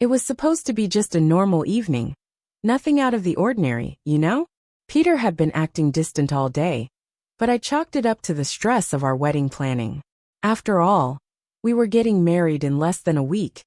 It was supposed to be just a normal evening. Nothing out of the ordinary, you know? Peter had been acting distant all day, but I chalked it up to the stress of our wedding planning. After all, we were getting married in less than a week,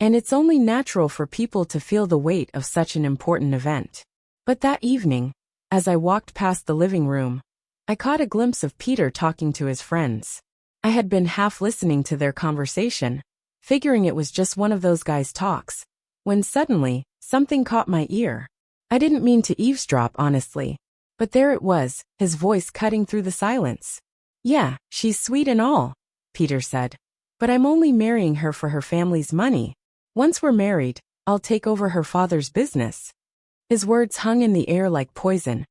and it's only natural for people to feel the weight of such an important event. But that evening, as I walked past the living room, I caught a glimpse of Peter talking to his friends. I had been half listening to their conversation, figuring it was just one of those guys' talks, when suddenly, something caught my ear. I didn't mean to eavesdrop, honestly, but there it was, his voice cutting through the silence. "Yeah, she's sweet and all," Peter said, "but I'm only marrying her for her family's money. Once we're married, I'll take over her father's business." His words hung in the air like poison,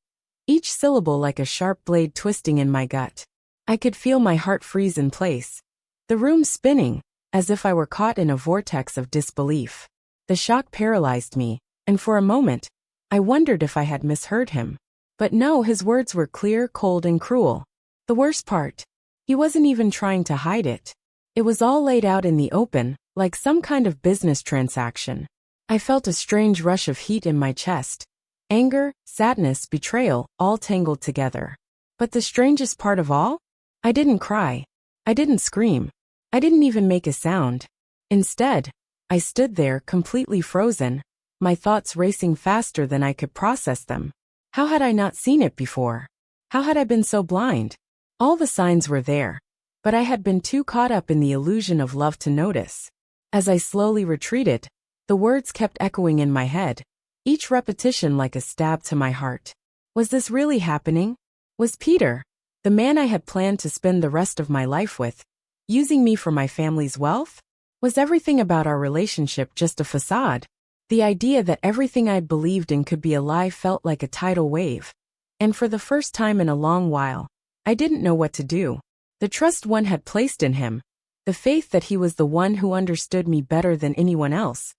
each syllable like a sharp blade twisting in my gut. I could feel my heart freeze in place, the room spinning, as if I were caught in a vortex of disbelief. The shock paralyzed me, and for a moment, I wondered if I had misheard him. But no, his words were clear, cold, and cruel. The worst part, he wasn't even trying to hide it. It was all laid out in the open, like some kind of business transaction. I felt a strange rush of heat in my chest. Anger, sadness, betrayal, all tangled together. But the strangest part of all? I didn't cry. I didn't scream. I didn't even make a sound. Instead, I stood there completely frozen, my thoughts racing faster than I could process them. How had I not seen it before? How had I been so blind? All the signs were there, but I had been too caught up in the illusion of love to notice. As I slowly retreated, the words kept echoing in my head, each repetition like a stab to my heart. Was this really happening? Was Peter, the man I had planned to spend the rest of my life with, using me for my family's wealth? Was everything about our relationship just a facade? The idea that everything I'd believed in could be a lie felt like a tidal wave. And for the first time in a long while, I didn't know what to do. The trust one had placed in him, the faith that he was the one who understood me better than anyone else.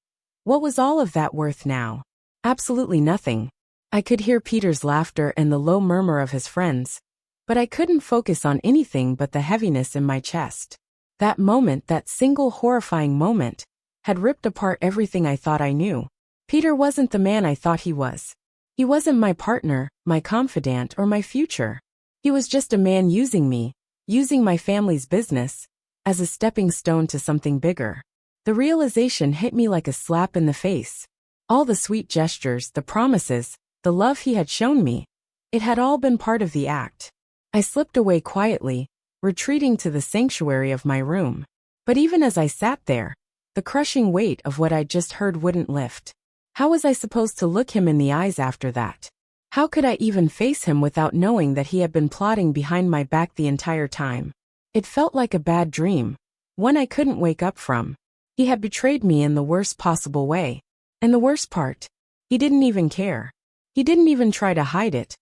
What was all of that worth now? Absolutely nothing. I could hear Peter's laughter and the low murmur of his friends, but I couldn't focus on anything but the heaviness in my chest. That moment, that single horrifying moment, had ripped apart everything I thought I knew. Peter wasn't the man I thought he was. He wasn't my partner, my confidant, or my future. He was just a man using me, using my family's business, as a stepping stone to something bigger. The realization hit me like a slap in the face. All the sweet gestures, the promises, the love he had shown me, it had all been part of the act. I slipped away quietly, retreating to the sanctuary of my room. But even as I sat there, the crushing weight of what I'd just heard wouldn't lift. How was I supposed to look him in the eyes after that? How could I even face him without knowing that he had been plotting behind my back the entire time? It felt like a bad dream, one I couldn't wake up from. He had betrayed me in the worst possible way. And the worst part, he didn't even care. He didn't even try to hide it,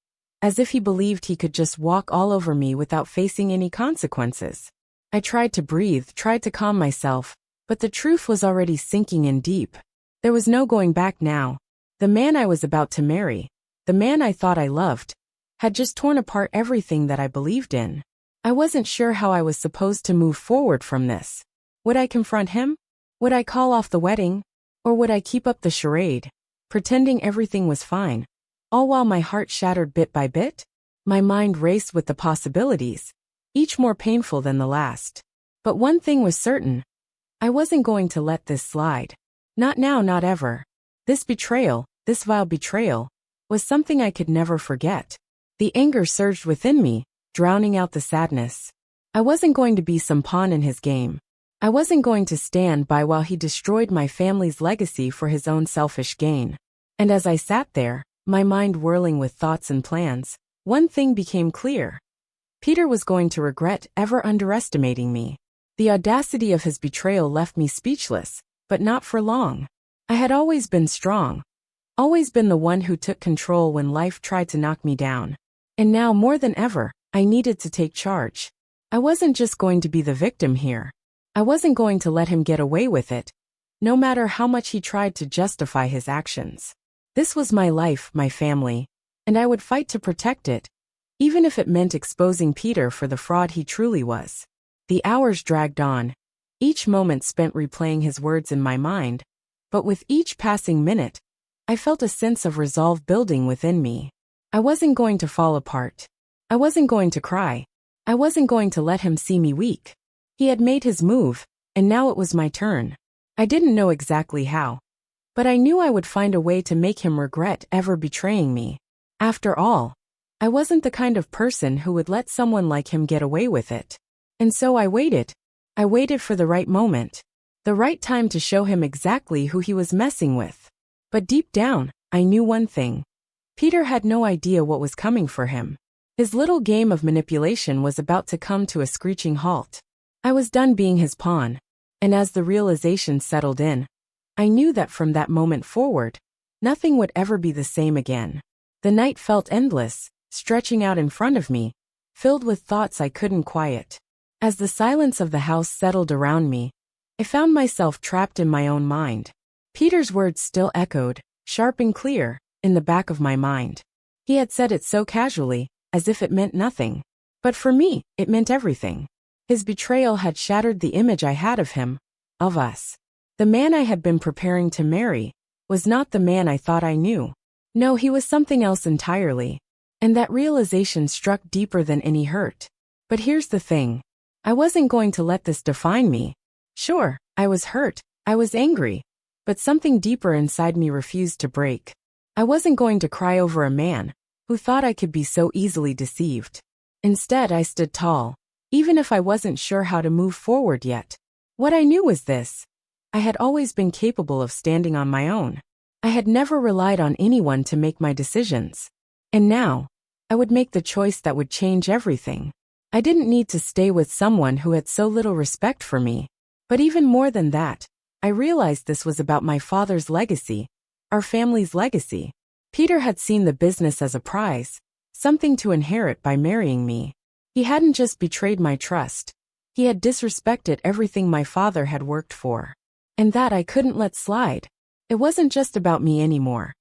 as if he believed he could just walk all over me without facing any consequences. I tried to breathe, tried to calm myself, but the truth was already sinking in deep. There was no going back now. The man I was about to marry, the man I thought I loved, had just torn apart everything that I believed in. I wasn't sure how I was supposed to move forward from this. Would I confront him? Would I call off the wedding? Or would I keep up the charade, pretending everything was fine, all while my heart shattered bit by bit? My mind raced with the possibilities, each more painful than the last. But one thing was certain. I wasn't going to let this slide. Not now, not ever. This betrayal, this vile betrayal, was something I could never forget. The anger surged within me, drowning out the sadness. I wasn't going to be some pawn in his game. I wasn't going to stand by while he destroyed my family's legacy for his own selfish gain. And as I sat there, my mind whirling with thoughts and plans, one thing became clear. Peter was going to regret ever underestimating me. The audacity of his betrayal left me speechless, but not for long. I had always been strong, always been the one who took control when life tried to knock me down. And now more than ever, I needed to take charge. I wasn't just going to be the victim here. I wasn't going to let him get away with it, no matter how much he tried to justify his actions. This was my life, my family, and I would fight to protect it, even if it meant exposing Peter for the fraud he truly was. The hours dragged on, each moment spent replaying his words in my mind, But with each passing minute, I felt a sense of resolve building within me. I wasn't going to fall apart. I wasn't going to cry. I wasn't going to let him see me weak. He had made his move, and now it was my turn. I didn't know exactly how, but I knew I would find a way to make him regret ever betraying me. After all, I wasn't the kind of person who would let someone like him get away with it. And so I waited. I waited for the right moment. The right time to show him exactly who he was messing with. But deep down, I knew one thing. Peter had no idea what was coming for him. His little game of manipulation was about to come to a screeching halt. I was done being his pawn. And as the realization settled in, I knew that from that moment forward, nothing would ever be the same again. The night felt endless, stretching out in front of me, filled with thoughts I couldn't quiet. As the silence of the house settled around me, I found myself trapped in my own mind. Peter's words still echoed, sharp and clear, in the back of my mind. He had said it so casually, as if it meant nothing. But for me, it meant everything. His betrayal had shattered the image I had of him, of us. The man I had been preparing to marry was not the man I thought I knew. No, he was something else entirely. And that realization struck deeper than any hurt. But here's the thing. I wasn't going to let this define me. Sure, I was hurt, I was angry, but something deeper inside me refused to break. I wasn't going to cry over a man who thought I could be so easily deceived. Instead, I stood tall, even if I wasn't sure how to move forward yet. What I knew was this. I had always been capable of standing on my own. I had never relied on anyone to make my decisions. And now, I would make the choice that would change everything. I didn't need to stay with someone who had so little respect for me. But even more than that, I realized this was about my father's legacy, our family's legacy. Peter had seen the business as a prize, something to inherit by marrying me. He hadn't just betrayed my trust. He had disrespected everything my father had worked for. And that I couldn't let slide. It wasn't just about me anymore.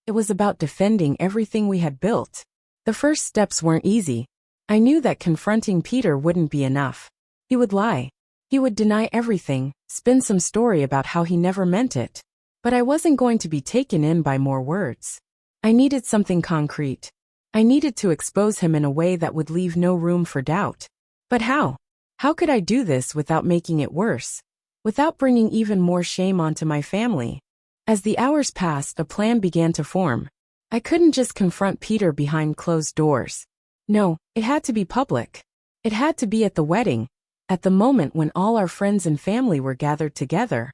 It was about defending everything we had built. The first steps weren't easy. I knew that confronting Peter wouldn't be enough. He would lie. He would deny everything, spin some story about how he never meant it. But I wasn't going to be taken in by more words. I needed something concrete. I needed to expose him in a way that would leave no room for doubt. But how? How could I do this without making it worse? Without bringing even more shame onto my family? As the hours passed, a plan began to form. I couldn't just confront Peter behind closed doors. No, it had to be public. It had to be at the wedding, at the moment when all our friends and family were gathered together,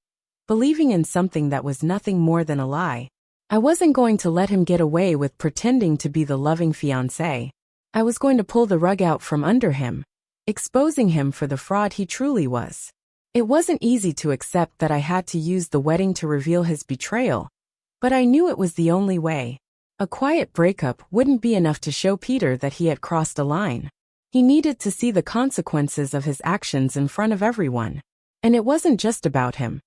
believing in something that was nothing more than a lie. I wasn't going to let him get away with pretending to be the loving fiancé. I was going to pull the rug out from under him, exposing him for the fraud he truly was. It wasn't easy to accept that I had to use the wedding to reveal his betrayal, but I knew it was the only way. A quiet breakup wouldn't be enough to show Peter that he had crossed a line. He needed to see the consequences of his actions in front of everyone. And it wasn't just about him.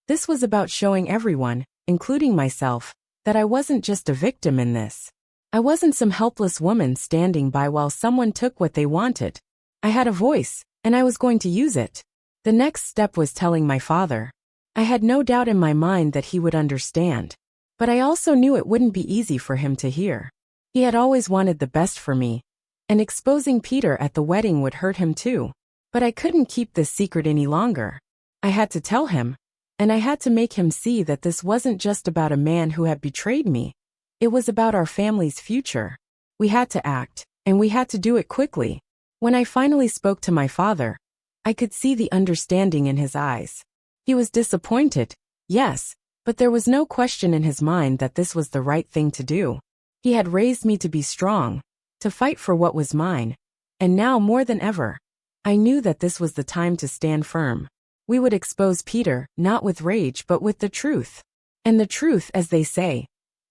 This was about showing everyone, including myself, that I wasn't just a victim in this. I wasn't some helpless woman standing by while someone took what they wanted. I had a voice, and I was going to use it. The next step was telling my father. I had no doubt in my mind that he would understand. But I also knew it wouldn't be easy for him to hear. He had always wanted the best for me. And exposing Peter at the wedding would hurt him too. But I couldn't keep this secret any longer. I had to tell him. And I had to make him see that this wasn't just about a man who had betrayed me. It was about our family's future. We had to act, and we had to do it quickly. When I finally spoke to my father, I could see the understanding in his eyes. He was disappointed, yes, but there was no question in his mind that this was the right thing to do. He had raised me to be strong, to fight for what was mine, and now more than ever, I knew that this was the time to stand firm. We would expose Peter, not with rage but with the truth. And the truth, as they say,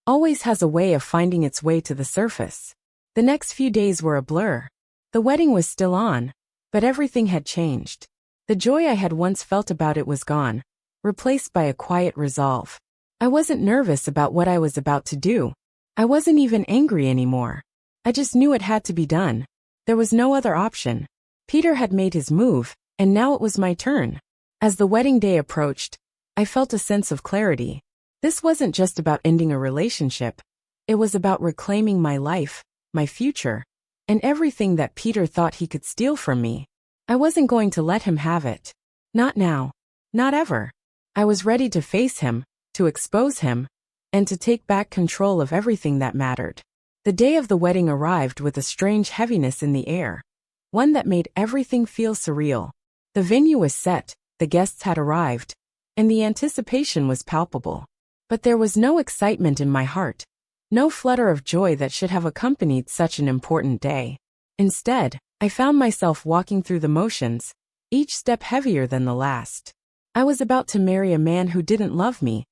always has a way of finding its way to the surface. The next few days were a blur. The wedding was still on, but everything had changed. The joy I had once felt about it was gone, replaced by a quiet resolve. I wasn't nervous about what I was about to do. I wasn't even angry anymore. I just knew it had to be done. There was no other option. Peter had made his move, and now it was my turn. As the wedding day approached, I felt a sense of clarity. This wasn't just about ending a relationship. It was about reclaiming my life, my future, and everything that Peter thought he could steal from me. I wasn't going to let him have it. Not now. Not ever. I was ready to face him, to expose him, and to take back control of everything that mattered. The day of the wedding arrived with a strange heaviness in the air, one that made everything feel surreal. The venue was set, the guests had arrived, and the anticipation was palpable. But there was no excitement in my heart, no flutter of joy that should have accompanied such an important day. Instead, I found myself walking through the motions, each step heavier than the last. I was about to marry a man who didn't love me,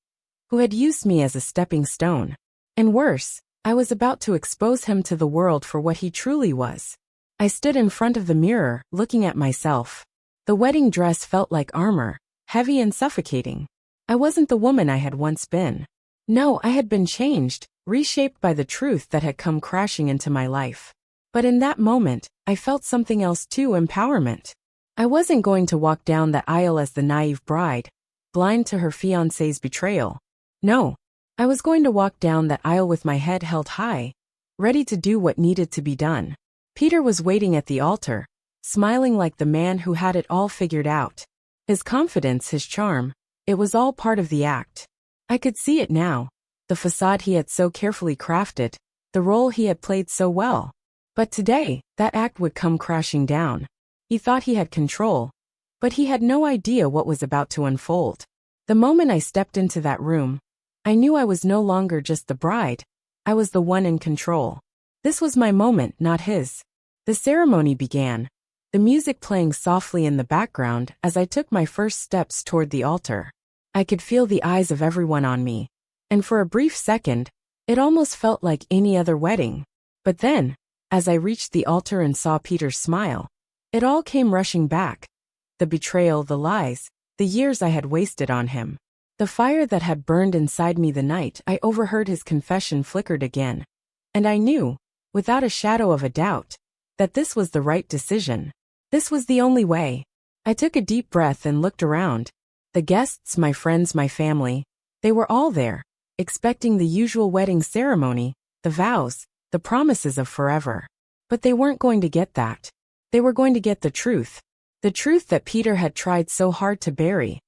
who had used me as a stepping stone. And worse, I was about to expose him to the world for what he truly was. I stood in front of the mirror, looking at myself. The wedding dress felt like armor, heavy and suffocating. I wasn't the woman I had once been. No, I had been changed, reshaped by the truth that had come crashing into my life. But in that moment, I felt something else too: empowerment. I wasn't going to walk down that aisle as the naive bride, blind to her fiancé's betrayal. No, I was going to walk down that aisle with my head held high, ready to do what needed to be done. Peter was waiting at the altar, smiling like the man who had it all figured out. His confidence, his charm, it was all part of the act. I could see it now, the facade he had so carefully crafted, the role he had played so well. But today, that act would come crashing down. He thought he had control, but he had no idea what was about to unfold. The moment I stepped into that room, I knew I was no longer just the bride. I was the one in control. This was my moment, not his. The ceremony began, the music playing softly in the background as I took my first steps toward the altar. I could feel the eyes of everyone on me, and for a brief second, it almost felt like any other wedding. But then, as I reached the altar and saw Peter's smile, it all came rushing back. The betrayal, the lies, the years I had wasted on him. The fire that had burned inside me the night I overheard his confession flickered again. And I knew, without a shadow of a doubt, that this was the right decision. This was the only way. I took a deep breath and looked around. The guests, my friends, my family, they were all there, expecting the usual wedding ceremony, the vows, the promises of forever. But they weren't going to get that. They were going to get the truth. The truth that Peter had tried so hard to bury.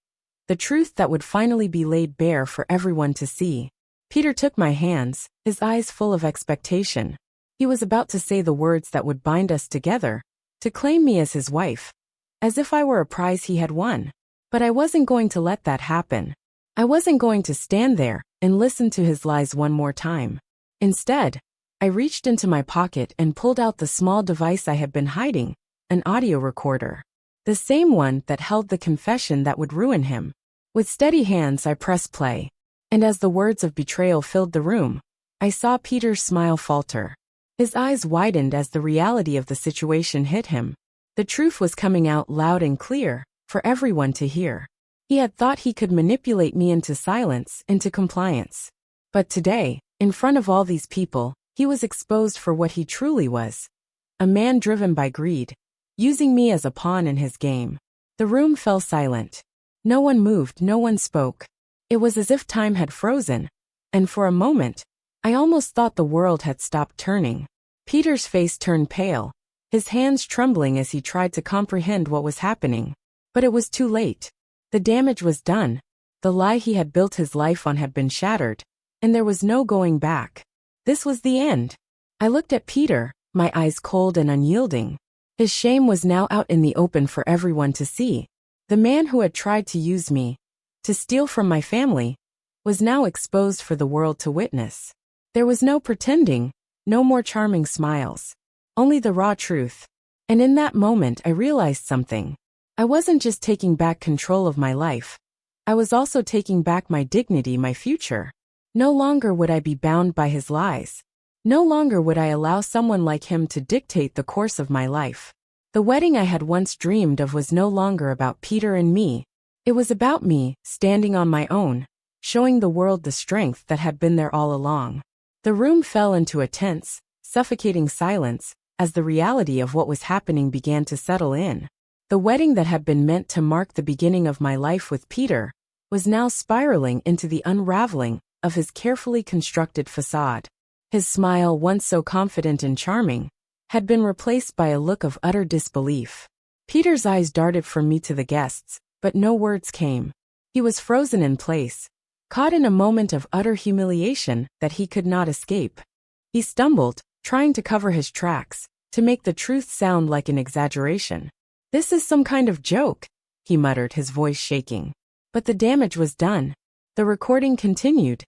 The truth that would finally be laid bare for everyone to see. Peter took my hands, his eyes full of expectation. He was about to say the words that would bind us together, to claim me as his wife, as if I were a prize he had won. But I wasn't going to let that happen. I wasn't going to stand there and listen to his lies one more time. Instead, I reached into my pocket and pulled out the small device I had been hiding, an audio recorder. The same one that held the confession that would ruin him. With steady hands I pressed play, and as the words of betrayal filled the room, I saw Peter's smile falter. His eyes widened as the reality of the situation hit him. The truth was coming out loud and clear, for everyone to hear. He had thought he could manipulate me into silence, into compliance. But today, in front of all these people, he was exposed for what he truly was. A man driven by greed, using me as a pawn in his game. The room fell silent. No one moved, no one spoke. It was as if time had frozen, and for a moment, I almost thought the world had stopped turning. Peter's face turned pale, his hands trembling as he tried to comprehend what was happening. But it was too late. The damage was done. The lie he had built his life on had been shattered, and there was no going back. This was the end. I looked at Peter, my eyes cold and unyielding. His shame was now out in the open for everyone to see. The man who had tried to use me, to steal from my family, was now exposed for the world to witness. There was no pretending, no more charming smiles. Only the raw truth. And in that moment I realized something. I wasn't just taking back control of my life. I was also taking back my dignity, my future. No longer would I be bound by his lies. No longer would I allow someone like him to dictate the course of my life. The wedding I had once dreamed of was no longer about Peter and me. It was about me, standing on my own, showing the world the strength that had been there all along. The room fell into a tense, suffocating silence as the reality of what was happening began to settle in. The wedding that had been meant to mark the beginning of my life with Peter was now spiraling into the unraveling of his carefully constructed facade. His smile, once so confident and charming, had been replaced by a look of utter disbelief. Peter's eyes darted from me to the guests, but no words came. He was frozen in place, caught in a moment of utter humiliation that he could not escape. He stumbled, trying to cover his tracks, to make the truth sound like an exaggeration. "This is some kind of joke," he muttered, his voice shaking. But the damage was done. The recording continued,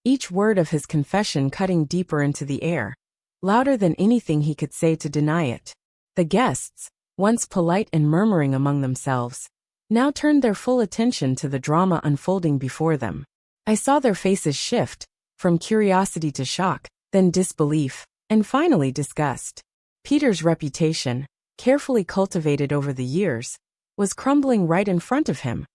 each word of his confession cutting deeper into the air, louder than anything he could say to deny it. The guests, once polite and murmuring among themselves, now turned their full attention to the drama unfolding before them. I saw their faces shift, from curiosity to shock, then disbelief, and finally disgust. Peter's reputation, carefully cultivated over the years, was crumbling right in front of him,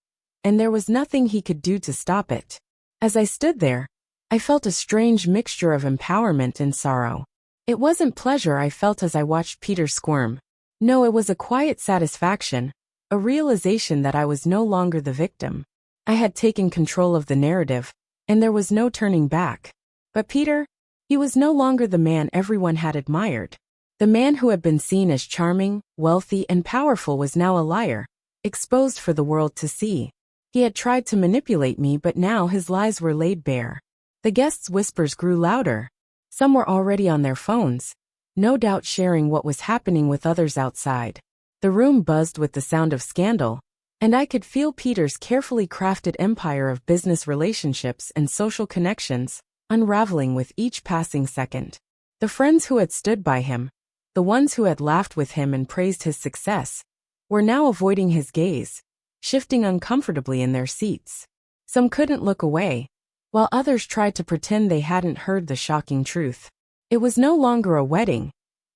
and there was nothing he could do to stop it. As I stood there, I felt a strange mixture of empowerment and sorrow. It wasn't pleasure I felt as I watched Peter squirm. No, it was a quiet satisfaction, a realization that I was no longer the victim. I had taken control of the narrative, and there was no turning back. But Peter, he was no longer the man everyone had admired. The man who had been seen as charming, wealthy, and powerful was now a liar, exposed for the world to see. He had tried to manipulate me, but now his lies were laid bare. The guests' whispers grew louder. Some were already on their phones, no doubt sharing what was happening with others outside. The room buzzed with the sound of scandal, and I could feel Peter's carefully crafted empire of business relationships and social connections unraveling with each passing second. The friends who had stood by him, the ones who had laughed with him and praised his success, were now avoiding his gaze, shifting uncomfortably in their seats. Some couldn't look away, while others tried to pretend they hadn't heard the shocking truth. It was no longer a wedding.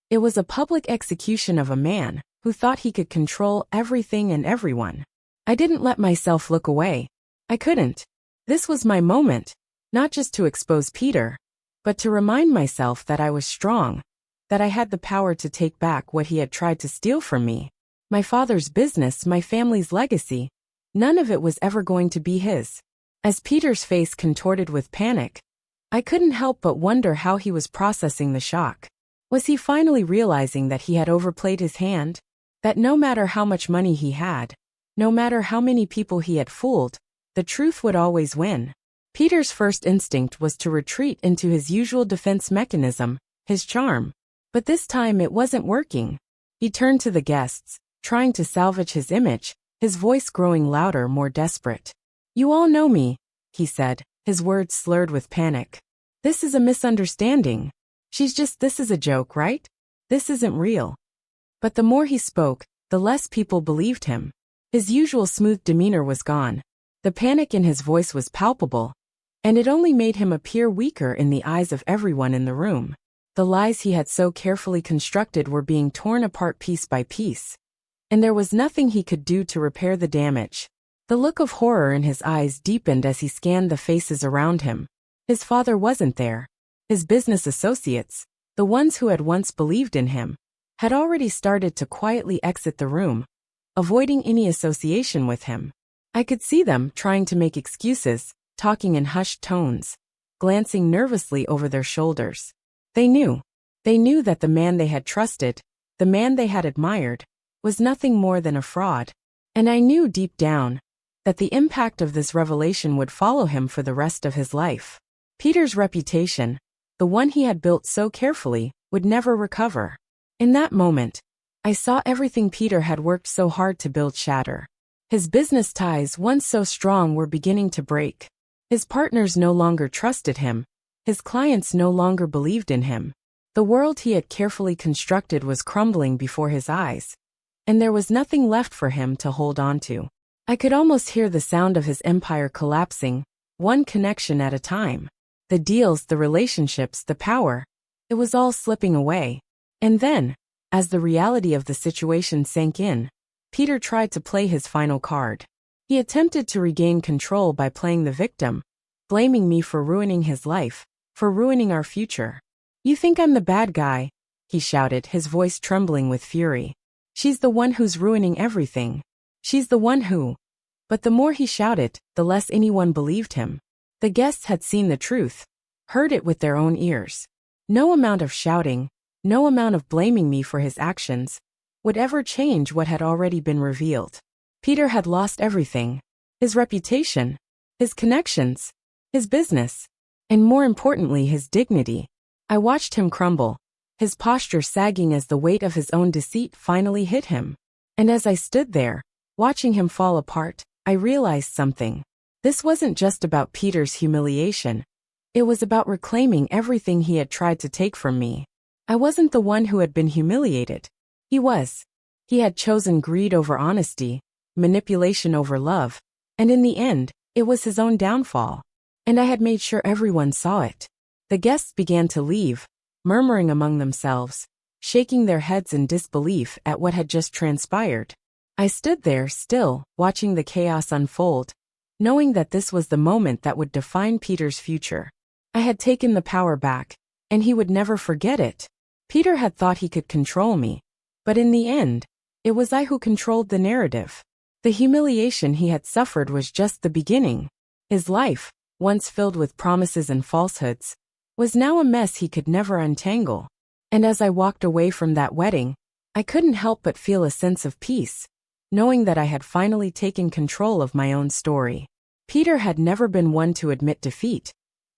It was a public execution of a man who thought he could control everything and everyone. I didn't let myself look away. I couldn't. This was my moment, not just to expose Peter, but to remind myself that I was strong, that I had the power to take back what he had tried to steal from me. My father's business, my family's legacy, none of it was ever going to be his. As Peter's face contorted with panic, I couldn't help but wonder how he was processing the shock. Was he finally realizing that he had overplayed his hand? That no matter how much money he had, no matter how many people he had fooled, the truth would always win? Peter's first instinct was to retreat into his usual defense mechanism, his charm. But this time it wasn't working. He turned to the guests, trying to salvage his image, his voice growing louder, more desperate. "You all know me," he said, his words slurred with panic. "This is a misunderstanding. This is a joke, right? This isn't real." But the more he spoke, the less people believed him. His usual smooth demeanor was gone. The panic in his voice was palpable, and it only made him appear weaker in the eyes of everyone in the room. The lies he had so carefully constructed were being torn apart piece by piece, and there was nothing he could do to repair the damage. The look of horror in his eyes deepened as he scanned the faces around him. His father wasn't there. His business associates, the ones who had once believed in him, had already started to quietly exit the room, avoiding any association with him. I could see them trying to make excuses, talking in hushed tones, glancing nervously over their shoulders. They knew that the man they had trusted, the man they had admired, was nothing more than a fraud. And I knew deep down that the impact of this revelation would follow him for the rest of his life. Peter's reputation, the one he had built so carefully, would never recover. In that moment, I saw everything Peter had worked so hard to build shatter. His business ties, once so strong, were beginning to break. His partners no longer trusted him. His clients no longer believed in him. The world he had carefully constructed was crumbling before his eyes, and there was nothing left for him to hold on to. I could almost hear the sound of his empire collapsing, one connection at a time. The deals, the relationships, the power, it was all slipping away. And then, as the reality of the situation sank in, Peter tried to play his final card. He attempted to regain control by playing the victim, blaming me for ruining his life, for ruining our future. "You think I'm the bad guy," he shouted, his voice trembling with fury. "She's the one who's ruining everything. She's the one who..." But the more he shouted, the less anyone believed him. The guests had seen the truth, heard it with their own ears. No amount of shouting, no amount of blaming me for his actions, would ever change what had already been revealed. Peter had lost everything: his reputation, his connections, his business, and more importantly, his dignity. I watched him crumble, his posture sagging as the weight of his own deceit finally hit him. And as I stood there, watching him fall apart, I realized something. This wasn't just about Peter's humiliation. It was about reclaiming everything he had tried to take from me. I wasn't the one who had been humiliated. He was. He had chosen greed over honesty, manipulation over love, and in the end, it was his own downfall. And I had made sure everyone saw it. The guests began to leave, murmuring among themselves, shaking their heads in disbelief at what had just transpired. I stood there still, watching the chaos unfold, knowing that this was the moment that would define Peter's future. I had taken the power back, and he would never forget it. Peter had thought he could control me, but in the end, it was I who controlled the narrative. The humiliation he had suffered was just the beginning. His life, once filled with promises and falsehoods, was now a mess he could never untangle. And as I walked away from that wedding, I couldn't help but feel a sense of peace, knowing that I had finally taken control of my own story. Peter had never been one to admit defeat,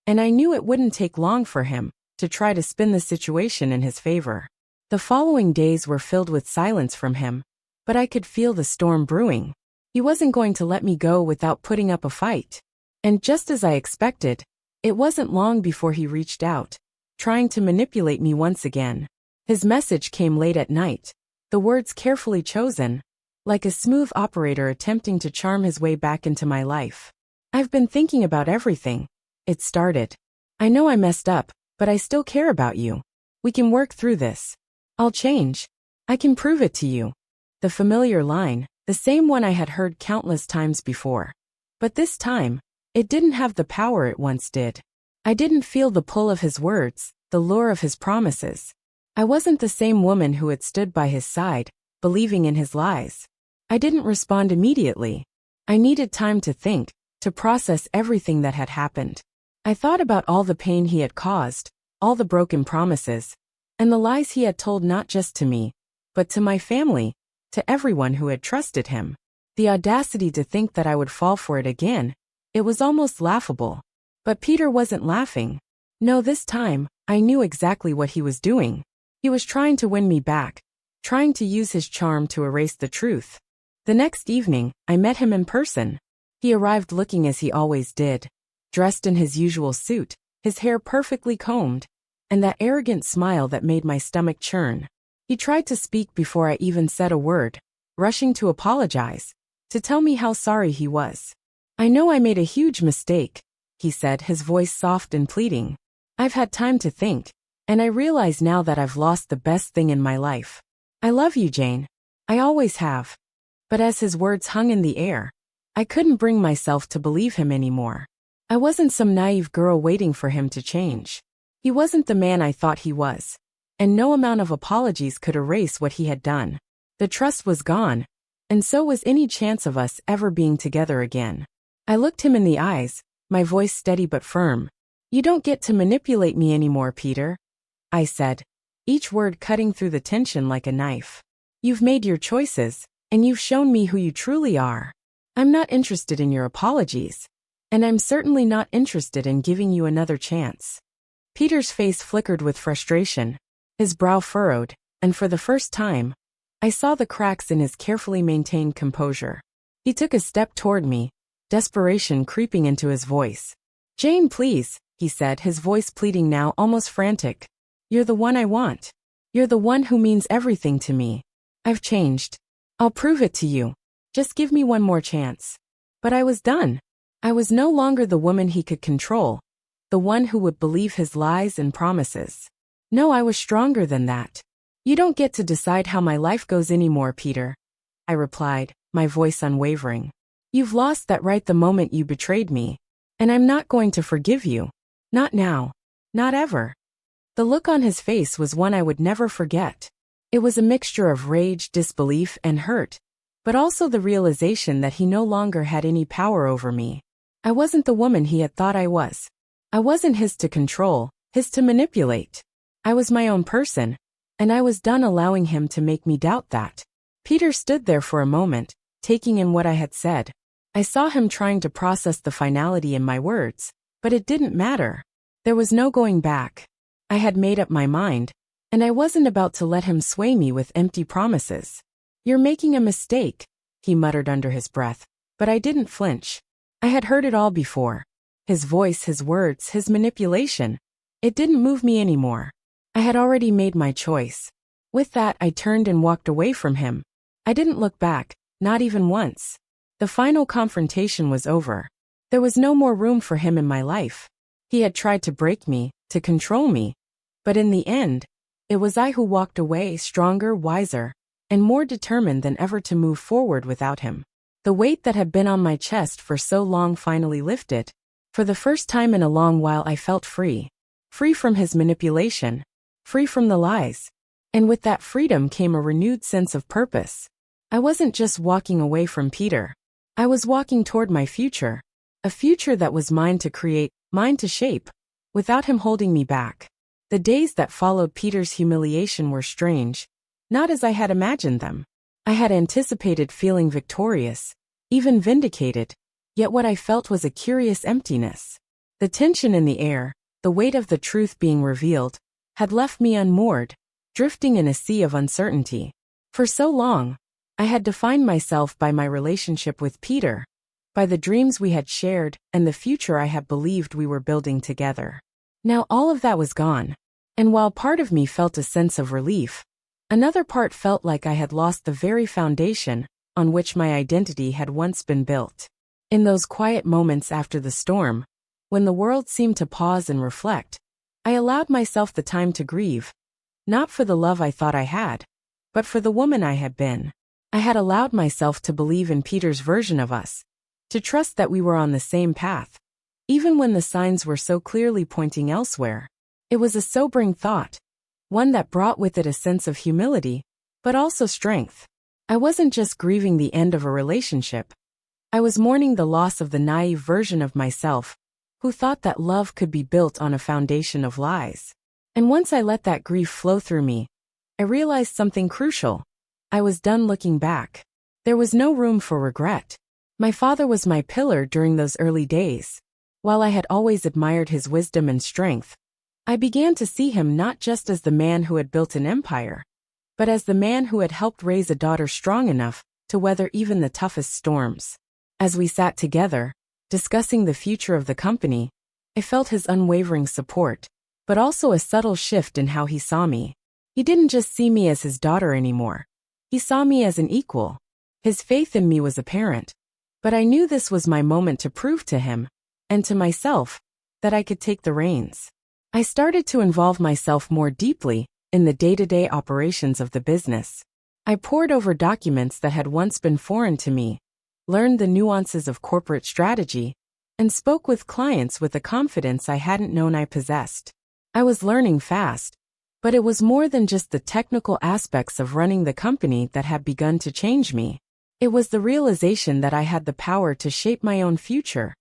and I knew it wouldn't take long for him to try to spin the situation in his favor. The following days were filled with silence from him, but I could feel the storm brewing. He wasn't going to let me go without putting up a fight. And just as I expected, it wasn't long before he reached out, trying to manipulate me once again. His message came late at night, the words carefully chosen, like a smooth operator attempting to charm his way back into my life. I've been thinking about everything. It started. I know I messed up, but I still care about you. We can work through this. I'll change. I can prove it to you. The familiar line, the same one I had heard countless times before. But this time, it didn't have the power it once did. I didn't feel the pull of his words, the lure of his promises. I wasn't the same woman who had stood by his side, believing in his lies. I didn't respond immediately. I needed time to think, to process everything that had happened. I thought about all the pain he had caused, all the broken promises, and the lies he had told not just to me, but to my family, to everyone who had trusted him. The audacity to think that I would fall for it again, it was almost laughable. But Peter wasn't laughing. No, this time, I knew exactly what he was doing. He was trying to win me back, trying to use his charm to erase the truth. The next evening, I met him in person. He arrived looking as he always did, dressed in his usual suit, his hair perfectly combed, and that arrogant smile that made my stomach churn. He tried to speak before I even said a word, rushing to apologize, to tell me how sorry he was. I know I made a huge mistake, he said, his voice soft and pleading. I've had time to think, and I realize now that I've lost the best thing in my life. I love you, Jane. I always have. But as his words hung in the air, I couldn't bring myself to believe him anymore. I wasn't some naive girl waiting for him to change. He wasn't the man I thought he was, and no amount of apologies could erase what he had done. The trust was gone, and so was any chance of us ever being together again. I looked him in the eyes, my voice steady but firm. You don't get to manipulate me anymore, Peter, I said, each word cutting through the tension like a knife. You've made your choices, and you've shown me who you truly are. I'm not interested in your apologies, and I'm certainly not interested in giving you another chance. Peter's face flickered with frustration, his brow furrowed, and for the first time, I saw the cracks in his carefully maintained composure. He took a step toward me, desperation creeping into his voice. Jane, please, he said, his voice pleading now, almost frantic. You're the one I want. You're the one who means everything to me. I've changed. I'll prove it to you. Just give me one more chance. But I was done. I was no longer the woman he could control, the one who would believe his lies and promises. No, I was stronger than that. You don't get to decide how my life goes anymore, Peter, I replied, my voice unwavering. You've lost that right the moment you betrayed me, and I'm not going to forgive you. Not now. Not ever. The look on his face was one I would never forget. It was a mixture of rage, disbelief, and hurt, but also the realization that he no longer had any power over me. I wasn't the woman he had thought I was. I wasn't his to control, his to manipulate. I was my own person, and I was done allowing him to make me doubt that. Peter stood there for a moment, taking in what I had said. I saw him trying to process the finality in my words, but it didn't matter. There was no going back. I had made up my mind, and I wasn't about to let him sway me with empty promises. "You're making a mistake," he muttered under his breath, but I didn't flinch. I had heard it all before. His voice, his words, his manipulation. It didn't move me anymore. I had already made my choice. With that, I turned and walked away from him. I didn't look back, not even once. The final confrontation was over. There was no more room for him in my life. He had tried to break me, to control me. But in the end, it was I who walked away stronger, wiser, and more determined than ever to move forward without him. The weight that had been on my chest for so long finally lifted. For the first time in a long while I felt free. Free from his manipulation. Free from the lies. And with that freedom came a renewed sense of purpose. I wasn't just walking away from Peter. I was walking toward my future. A future that was mine to create, mine to shape, without him holding me back. The days that followed Peter's humiliation were strange, not as I had imagined them. I had anticipated feeling victorious, even vindicated, yet what I felt was a curious emptiness. The tension in the air, the weight of the truth being revealed, had left me unmoored, drifting in a sea of uncertainty. For so long, I had defined myself by my relationship with Peter, by the dreams we had shared and the future I had believed we were building together. Now all of that was gone, and while part of me felt a sense of relief, another part felt like I had lost the very foundation on which my identity had once been built. In those quiet moments after the storm, when the world seemed to pause and reflect, I allowed myself the time to grieve, not for the love I thought I had, but for the woman I had been. I had allowed myself to believe in Peter's version of us, to trust that we were on the same path, even when the signs were so clearly pointing elsewhere. It was a sobering thought, one that brought with it a sense of humility, but also strength. I wasn't just grieving the end of a relationship. I was mourning the loss of the naive version of myself, who thought that love could be built on a foundation of lies. And once I let that grief flow through me, I realized something crucial. I was done looking back. There was no room for regret. My father was my pillar during those early days. While I had always admired his wisdom and strength, I began to see him not just as the man who had built an empire, but as the man who had helped raise a daughter strong enough to weather even the toughest storms. As we sat together, discussing the future of the company, I felt his unwavering support, but also a subtle shift in how he saw me. He didn't just see me as his daughter anymore. He saw me as an equal. His faith in me was apparent, but I knew this was my moment to prove to him, and to myself, that I could take the reins. I started to involve myself more deeply in the day-to-day operations of the business. I pored over documents that had once been foreign to me, learned the nuances of corporate strategy, and spoke with clients with a confidence I hadn't known I possessed. I was learning fast, but it was more than just the technical aspects of running the company that had begun to change me. It was the realization that I had the power to shape my own future,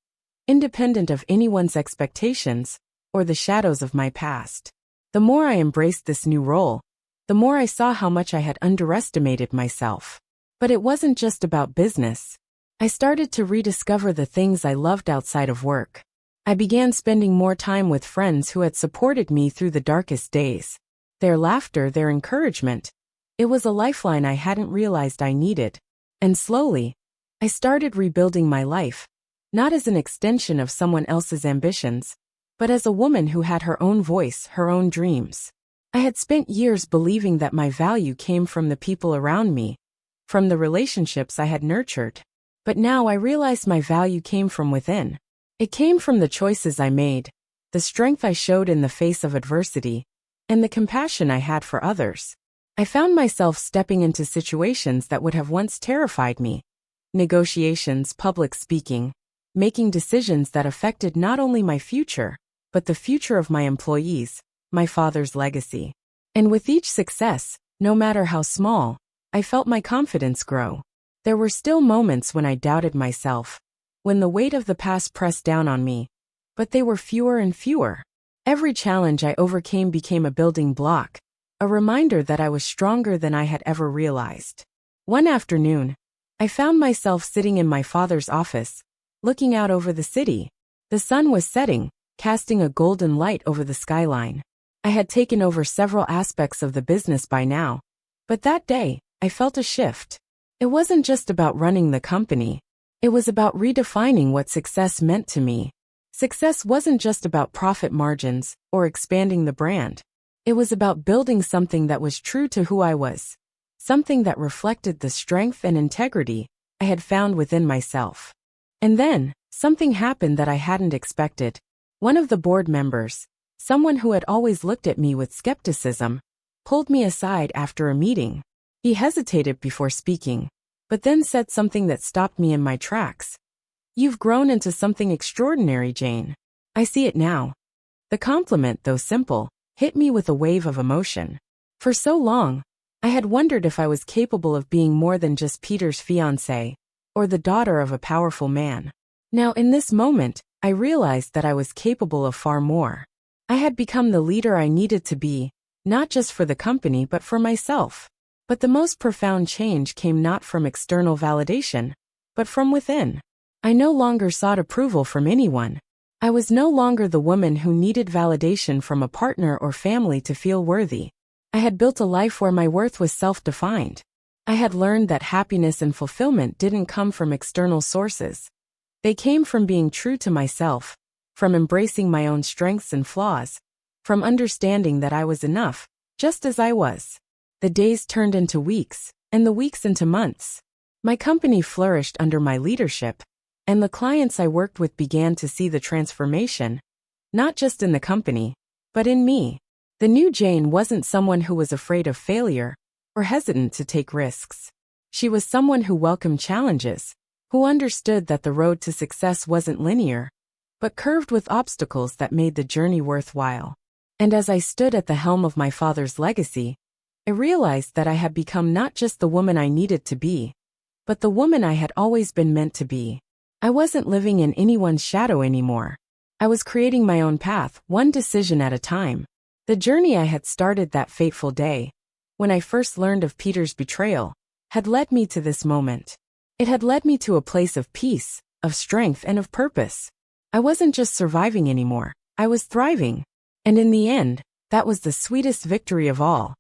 independent of anyone's expectations or the shadows of my past. The more I embraced this new role, the more I saw how much I had underestimated myself. But it wasn't just about business. I started to rediscover the things I loved outside of work. I began spending more time with friends who had supported me through the darkest days. Their laughter, their encouragement. It was a lifeline I hadn't realized I needed. And slowly, I started rebuilding my life, not as an extension of someone else's ambitions, but as a woman who had her own voice, her own dreams. I had spent years believing that my value came from the people around me, from the relationships I had nurtured. But now I realized my value came from within. It came from the choices I made, the strength I showed in the face of adversity, and the compassion I had for others. I found myself stepping into situations that would have once terrified me. Negotiations, public speaking, making decisions that affected not only my future, but the future of my employees, my father's legacy. And with each success, no matter how small, I felt my confidence grow. There were still moments when I doubted myself, when the weight of the past pressed down on me, but they were fewer and fewer. Every challenge I overcame became a building block, a reminder that I was stronger than I had ever realized. One afternoon, I found myself sitting in my father's office, looking out over the city. The sun was setting, casting a golden light over the skyline. I had taken over several aspects of the business by now, but that day, I felt a shift. It wasn't just about running the company. It was about redefining what success meant to me. Success wasn't just about profit margins or expanding the brand. It was about building something that was true to who I was, something that reflected the strength and integrity I had found within myself. And then, something happened that I hadn't expected. One of the board members, someone who had always looked at me with skepticism, pulled me aside after a meeting. He hesitated before speaking, but then said something that stopped me in my tracks. "You've grown into something extraordinary, Jane. I see it now." The compliment, though simple, hit me with a wave of emotion. For so long, I had wondered if I was capable of being more than just Peter's fiancé, or the daughter of a powerful man. Now in this moment, I realized that I was capable of far more. I had become the leader I needed to be, not just for the company but for myself. But the most profound change came not from external validation, but from within. I no longer sought approval from anyone. I was no longer the woman who needed validation from a partner or family to feel worthy. I had built a life where my worth was self-defined. I had learned that happiness and fulfillment didn't come from external sources. They came from being true to myself, from embracing my own strengths and flaws, from understanding that I was enough, just as I was. The days turned into weeks, and the weeks into months. My company flourished under my leadership, and the clients I worked with began to see the transformation, not just in the company, but in me. The new Jane wasn't someone who was afraid of failure or hesitant to take risks. She was someone who welcomed challenges, who understood that the road to success wasn't linear, but curved with obstacles that made the journey worthwhile. And as I stood at the helm of my father's legacy, I realized that I had become not just the woman I needed to be, but the woman I had always been meant to be. I wasn't living in anyone's shadow anymore. I was creating my own path, one decision at a time. The journey I had started that fateful day, when I first learned of Peter's betrayal, had led me to this moment. It had led me to a place of peace, of strength, and of purpose. I wasn't just surviving anymore, I was thriving. And in the end, that was the sweetest victory of all.